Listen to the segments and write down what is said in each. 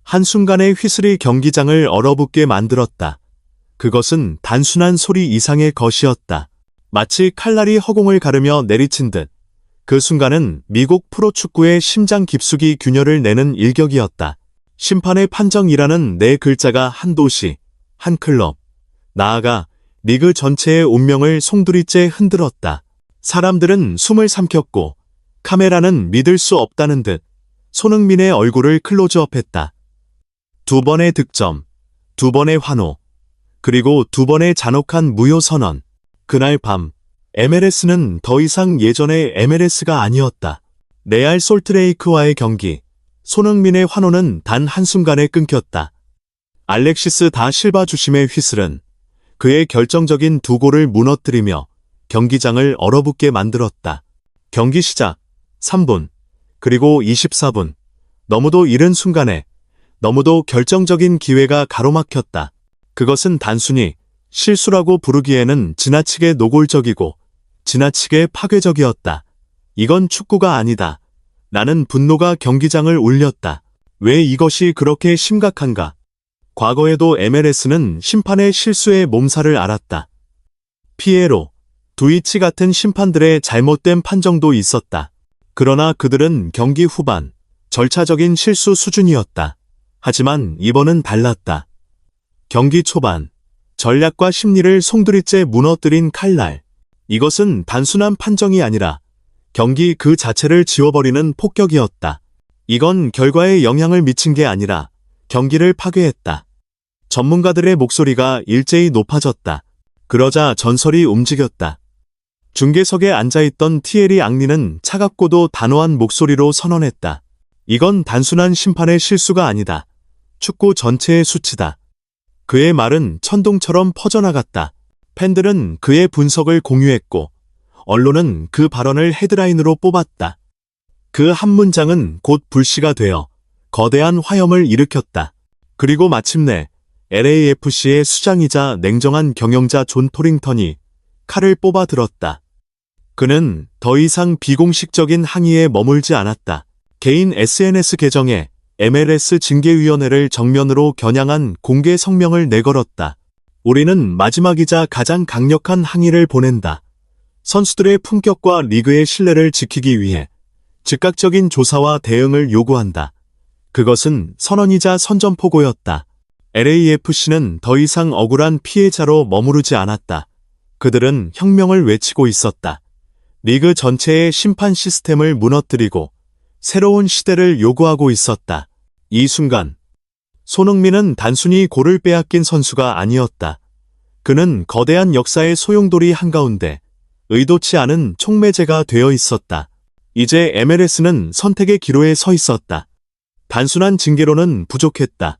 한순간의 휘슬이 경기장을 얼어붙게 만들었다. 그것은 단순한 소리 이상의 것이었다. 마치 칼날이 허공을 가르며 내리친 듯. 그 순간은 미국 프로축구의 심장 깊숙이 균열을 내는 일격이었다. 심판의 판정이라는 네 글자가 한 도시, 한 클럽, 나아가 리그 전체의 운명을 송두리째 흔들었다. 사람들은 숨을 삼켰고 카메라는 믿을 수 없다는 듯 손흥민의 얼굴을 클로즈업했다. 2번의 득점, 2번의 환호, 그리고 2번의 잔혹한 무효 선언. 그날 밤 MLS는 더 이상 예전의 MLS가 아니었다. 레알 솔트레이크와의 경기, 손흥민의 환호는 단 한순간에 끊겼다. 알렉시스 다 실바 주심의 휘슬은 그의 결정적인 2골을 무너뜨리며 경기장을 얼어붙게 만들었다. 경기 시작 3분, 그리고 24분. 너무도 이른 순간에 너무도 결정적인 기회가 가로막혔다. 그것은 단순히 실수라고 부르기에는 지나치게 노골적이고 지나치게 파괴적이었다. 이건 축구가 아니다. 나는 분노가 경기장을 울렸다. 왜 이것이 그렇게 심각한가? 과거에도 MLS는 심판의 실수에 몸살을 앓았다. 피에로, 두이치 같은 심판들의 잘못된 판정도 있었다. 그러나 그들은 경기 후반, 절차적인 실수 수준이었다. 하지만 이번은 달랐다. 경기 초반, 전략과 심리를 송두리째 무너뜨린 칼날. 이것은 단순한 판정이 아니라 경기 그 자체를 지워버리는 폭격이었다. 이건 결과에 영향을 미친 게 아니라 경기를 파괴했다. 전문가들의 목소리가 일제히 높아졌다. 그러자 전설이 움직였다. 중계석에 앉아있던 티에리 앙리는 차갑고도 단호한 목소리로 선언했다. 이건 단순한 심판의 실수가 아니다. 축구 전체의 수치다. 그의 말은 천둥처럼 퍼져나갔다. 팬들은 그의 분석을 공유했고 언론은 그 발언을 헤드라인으로 뽑았다. 그 한 문장은 곧 불씨가 되어 거대한 화염을 일으켰다. 그리고 마침내 LAFC의 수장이자 냉정한 경영자 존 토링턴이 칼을 뽑아 들었다. 그는 더 이상 비공식적인 항의에 머물지 않았다. 개인 SNS 계정에 MLS 징계위원회를 정면으로 겨냥한 공개 성명을 내걸었다. 우리는 마지막이자 가장 강력한 항의를 보낸다. 선수들의 품격과 리그의 신뢰를 지키기 위해 즉각적인 조사와 대응을 요구한다. 그것은 선언이자 선전포고였다. LAFC는 더 이상 억울한 피해자로 머무르지 않았다. 그들은 혁명을 외치고 있었다. 리그 전체의 심판 시스템을 무너뜨리고 새로운 시대를 요구하고 있었다. 이 순간 손흥민은 단순히 골을 빼앗긴 선수가 아니었다. 그는 거대한 역사의 소용돌이 한가운데 의도치 않은 촉매제가 되어 있었다. 이제 MLS는 선택의 기로에 서 있었다. 단순한 징계로는 부족했다.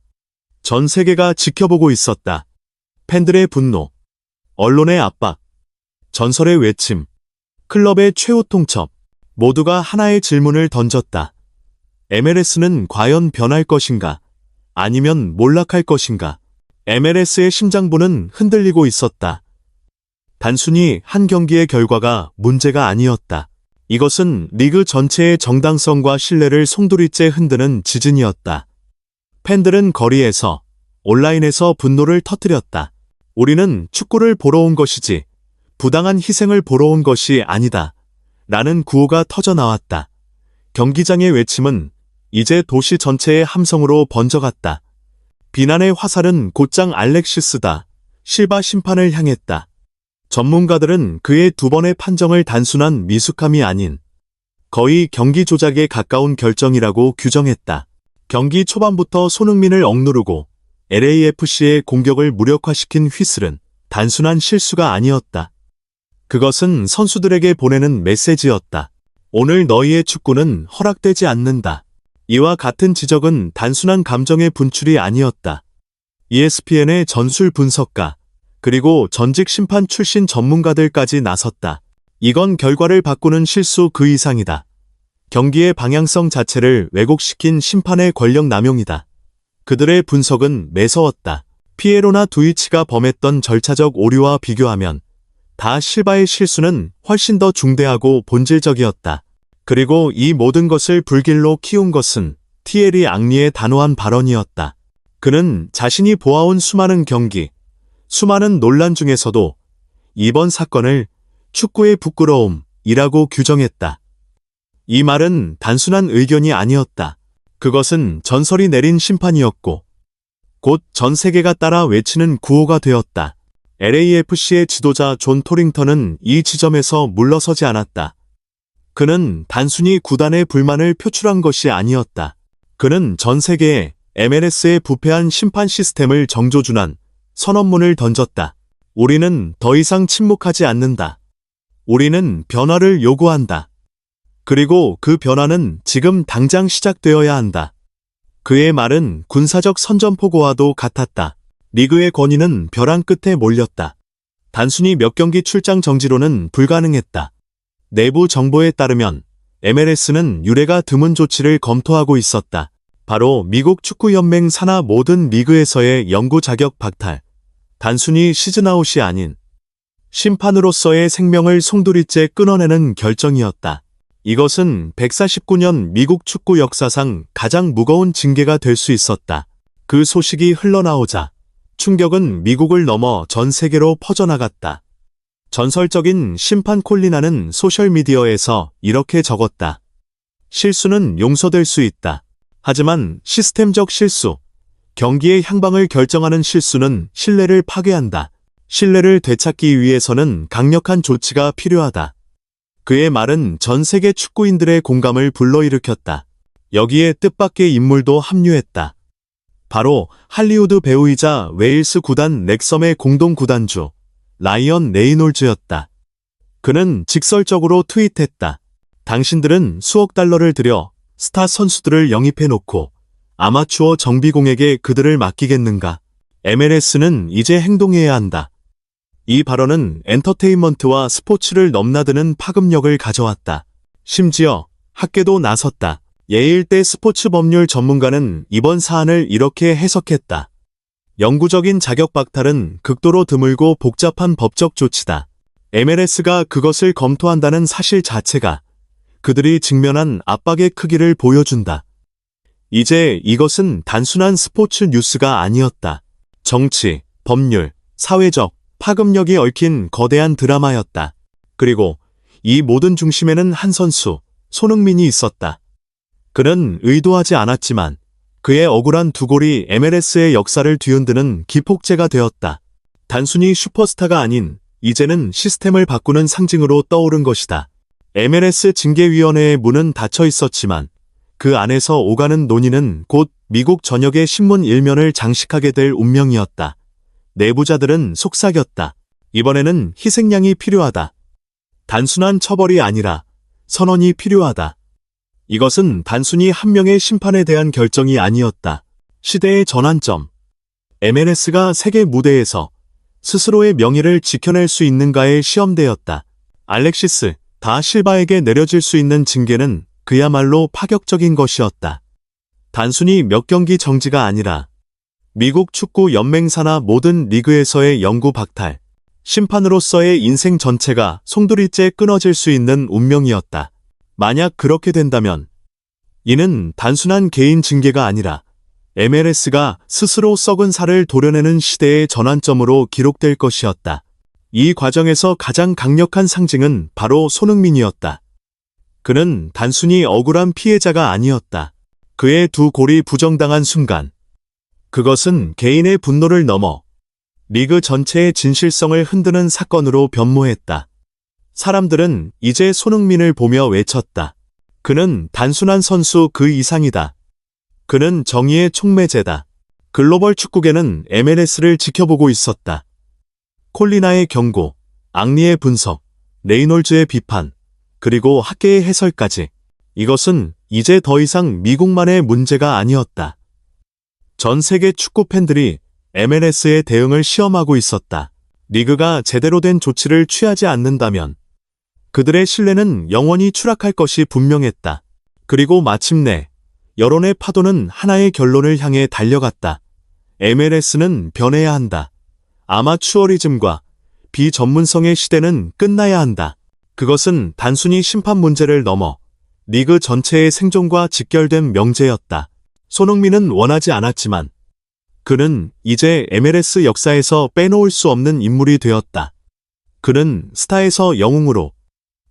전 세계가 지켜보고 있었다. 팬들의 분노, 언론의 압박, 전설의 외침, 클럽의 최후 통첩, 모두가 하나의 질문을 던졌다. MLS는 과연 변할 것인가? 아니면 몰락할 것인가? MLS의 심장부는 흔들리고 있었다. 단순히 한 경기의 결과가 문제가 아니었다. 이것은 리그 전체의 정당성과 신뢰를 송두리째 흔드는 지진이었다. 팬들은 거리에서, 온라인에서 분노를 터뜨렸다. 우리는 축구를 보러 온 것이지 부당한 희생을 보러 온 것이 아니다. 라는 구호가 터져나왔다. 경기장의 외침은 이제 도시 전체의 함성으로 번져갔다. 비난의 화살은 곧장 알렉시스다 실바 심판을 향했다. 전문가들은 그의 2번의 판정을 단순한 미숙함이 아닌 거의 경기 조작에 가까운 결정이라고 규정했다. 경기 초반부터 손흥민을 억누르고 LAFC의 공격을 무력화시킨 휘슬은 단순한 실수가 아니었다. 그것은 선수들에게 보내는 메시지였다. 오늘 너희의 축구는 허락되지 않는다. 이와 같은 지적은 단순한 감정의 분출이 아니었다. ESPN의 전술 분석가, 그리고 전직 심판 출신 전문가들까지 나섰다. 이건 결과를 바꾸는 실수 그 이상이다. 경기의 방향성 자체를 왜곡시킨 심판의 권력 남용이다. 그들의 분석은 매서웠다. 피에로나 두이치가 범했던 절차적 오류와 비교하면 다 실바의 실수는 훨씬 더 중대하고 본질적이었다. 그리고 이 모든 것을 불길로 키운 것은 티에리 앙리의 단호한 발언이었다. 그는 자신이 보아온 수많은 경기, 수많은 논란 중에서도 이번 사건을 축구의 부끄러움이라고 규정했다. 이 말은 단순한 의견이 아니었다. 그것은 전설이 내린 심판이었고 곧 전 세계가 따라 외치는 구호가 되었다. LAFC의 지도자 존 토링턴은 이 지점에서 물러서지 않았다. 그는 단순히 구단의 불만을 표출한 것이 아니었다. 그는 전 세계에 MLS의 부패한 심판 시스템을 정조준한 선언문을 던졌다. 우리는 더 이상 침묵하지 않는다. 우리는 변화를 요구한다. 그리고 그 변화는 지금 당장 시작되어야 한다. 그의 말은 군사적 선전포고와도 같았다. 리그의 권위는 벼랑 끝에 몰렸다. 단순히 몇 경기 출장 정지로는 불가능했다. 내부 정보에 따르면 MLS는 유례가 드문 조치를 검토하고 있었다. 바로 미국 축구연맹 산하 모든 리그에서의 영구 자격 박탈. 단순히 시즌아웃이 아닌 심판으로서의 생명을 송두리째 끊어내는 결정이었다. 이것은 149년 미국 축구 역사상 가장 무거운 징계가 될 수 있었다. 그 소식이 흘러나오자 충격은 미국을 넘어 전 세계로 퍼져나갔다. 전설적인 심판 콜리나는 소셜미디어에서 이렇게 적었다. 실수는 용서될 수 있다. 하지만 시스템적 실수, 경기의 향방을 결정하는 실수는 신뢰를 파괴한다. 신뢰를 되찾기 위해서는 강력한 조치가 필요하다. 그의 말은 전 세계 축구인들의 공감을 불러일으켰다. 여기에 뜻밖의 인물도 합류했다. 바로 할리우드 배우이자 웨일스 구단 렉섬의 공동 구단주 라이언 레이놀즈였다. 그는 직설적으로 트윗했다. 당신들은 수억 달러를 들여 스타 선수들을 영입해놓고 아마추어 정비공에게 그들을 맡기겠는가? MLS는 이제 행동해야 한다. 이 발언은 엔터테인먼트와 스포츠를 넘나드는 파급력을 가져왔다. 심지어 학계도 나섰다. 예일대 스포츠 법률 전문가는 이번 사안을 이렇게 해석했다. 영구적인 자격 박탈은 극도로 드물고 복잡한 법적 조치다. MLS가 그것을 검토한다는 사실 자체가 그들이 직면한 압박의 크기를 보여준다. 이제 이것은 단순한 스포츠 뉴스가 아니었다. 정치, 법률, 사회적, 파급력이 얽힌 거대한 드라마였다. 그리고 이 모든 중심에는 한 선수, 손흥민이 있었다. 그는 의도하지 않았지만 그의 억울한 두 골이 MLS의 역사를 뒤흔드는 기폭제가 되었다. 단순히 슈퍼스타가 아닌 이제는 시스템을 바꾸는 상징으로 떠오른 것이다. MLS 징계위원회의 문은 닫혀 있었지만 그 안에서 오가는 논의는 곧 미국 전역의 신문 일면을 장식하게 될 운명이었다. 내부자들은 속삭였다. 이번에는 희생양이 필요하다. 단순한 처벌이 아니라 선언이 필요하다. 이것은 단순히 한 명의 심판에 대한 결정이 아니었다. 시대의 전환점. MLS가 세계 무대에서 스스로의 명예를 지켜낼 수 있는가의 시험대였다. 알렉시스 다 실바에게 내려질 수 있는 징계는 그야말로 파격적인 것이었다. 단순히 몇 경기 정지가 아니라 미국 축구 연맹 산하 모든 리그에서의 영구 박탈, 심판으로서의 인생 전체가 송두리째 끊어질 수 있는 운명이었다. 만약 그렇게 된다면 이는 단순한 개인 징계가 아니라 MLS가 스스로 썩은 살을 도려내는 시대의 전환점으로 기록될 것이었다. 이 과정에서 가장 강력한 상징은 바로 손흥민이었다. 그는 단순히 억울한 피해자가 아니었다. 그의 두 골이 부정당한 순간 그것은 개인의 분노를 넘어 리그 전체의 진실성을 흔드는 사건으로 변모했다. 사람들은 이제 손흥민을 보며 외쳤다. 그는 단순한 선수 그 이상이다. 그는 정의의 촉매제다. 글로벌 축구계는 MLS를 지켜보고 있었다. 콜리나의 경고, 앙리의 분석, 레이놀즈의 비판, 그리고 학계의 해설까지. 이것은 이제 더 이상 미국만의 문제가 아니었다. 전 세계 축구 팬들이 MLS의 대응을 시험하고 있었다. 리그가 제대로 된 조치를 취하지 않는다면 그들의 신뢰는 영원히 추락할 것이 분명했다. 그리고 마침내 여론의 파도는 하나의 결론을 향해 달려갔다. MLS는 변해야 한다. 아마추어리즘과 비전문성의 시대는 끝나야 한다. 그것은 단순히 심판 문제를 넘어 리그 전체의 생존과 직결된 명제였다. 손흥민은 원하지 않았지만 그는 이제 MLS 역사에서 빼놓을 수 없는 인물이 되었다. 그는 스타에서 영웅으로,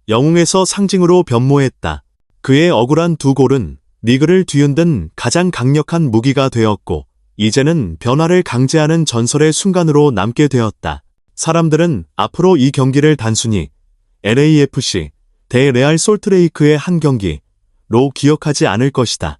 영웅에서 상징으로 변모했다. 그의 억울한 두 골은 리그를 뒤흔든 가장 강력한 무기가 되었고, 이제는 변화를 강제하는 전설의 순간으로 남게 되었다. 사람들은 앞으로 이 경기를 단순히 LAFC 대 레알 솔트레이크의 한 경기로 기억하지 않을 것이다.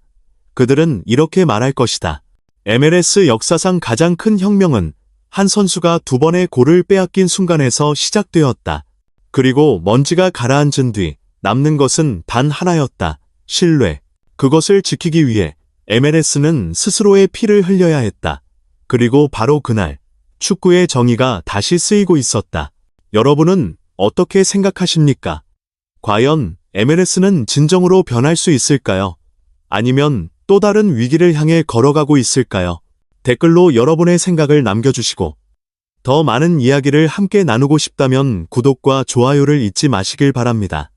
그들은 이렇게 말할 것이다. MLS 역사상 가장 큰 혁명은 한 선수가 두 번의 골을 빼앗긴 순간에서 시작되었다. 그리고 먼지가 가라앉은 뒤 남는 것은 단 하나였다. 신뢰. 그것을 지키기 위해 MLS는 스스로의 피를 흘려야 했다. 그리고 바로 그날 축구의 정의가 다시 쓰이고 있었다. 여러분은 어떻게 생각하십니까? 과연 MLS는 진정으로 변할 수 있을까요? 아니면 또 다른 위기를 향해 걸어가고 있을까요? 댓글로 여러분의 생각을 남겨주시고 더 많은 이야기를 함께 나누고 싶다면 구독과 좋아요를 잊지 마시길 바랍니다.